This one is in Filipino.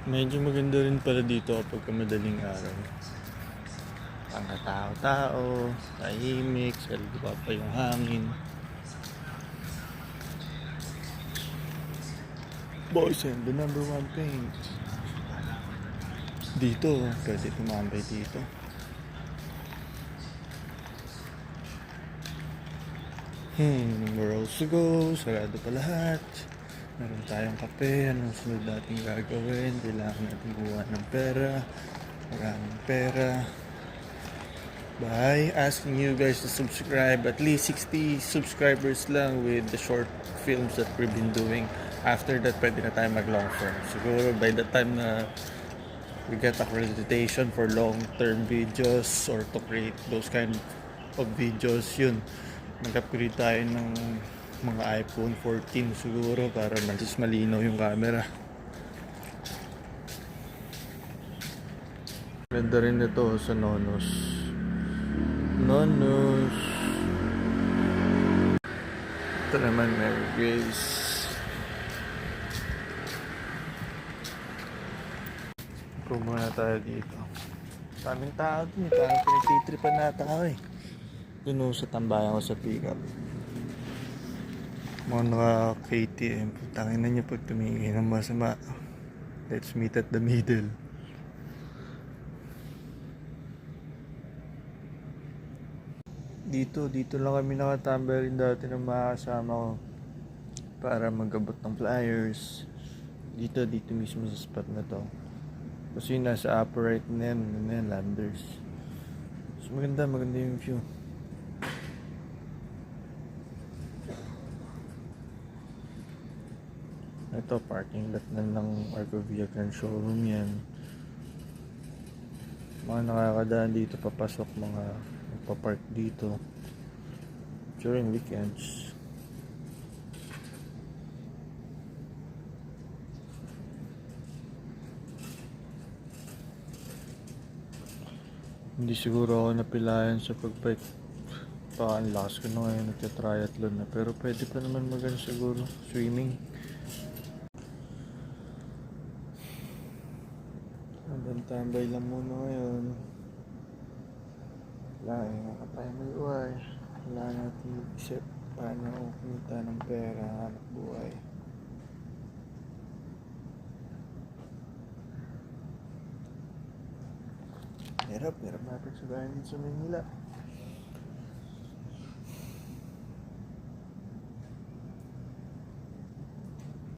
Medyo maganda rin pala dito kapag madaling araw. Ang tao-tao, tahimik, saliwa pa yung hangin. Boys and the number one thing. Dito, pwede tumambay dito. We're all to go, sarado pa lahat. Meron tayong kape, anong sunod natin gagawin? Kailangan natin gumawa ng pera. Maraming pera. By asking you guys to subscribe, at least 60 subscribers lang with the short films that we've been doing. After that, pwede na tayo mag long form. Siguro by the time na we get accreditation for long-term videos or to create those kind of videos, yun, mag-upgrade tayo ng mga iPhone 14 siguro para mas malinaw yung camera. Ganda rin ito sa Nonos. Ito naman, Mary Grace. Kung muna tayo dito. Daming tao din. Parang pinagtitripan na tao eh. Dun sa tambayan ko sa pickup. Mga KTM. Putangin na niyo pag tumingin ng masama. Let's meet at the middle. Dito lang kami nakatambay rin dati ng mga kasama ko para magabot ng flyers. Dito mismo sa spot na to. Kasi nasa upper right na yan, landers. So maganda yung view. Ito, parking lot na ng Argo Vehicle Showroom yan. Mga nakakadaan dito papasok, mga magpapark dito during weekends. Hindi siguro ako napilayan sa pagbike. Baka ang lakas ko na ngayon nagka-triathlon na. Pero pwede pa naman magano siguro. Swimming. Hanggang tambay lang muna ngayon. Wala eh. Nakatayo may uway. Wala natin isip paano kumita ng pera, hanap buhay. Hirap natin sa bayan sa Manila.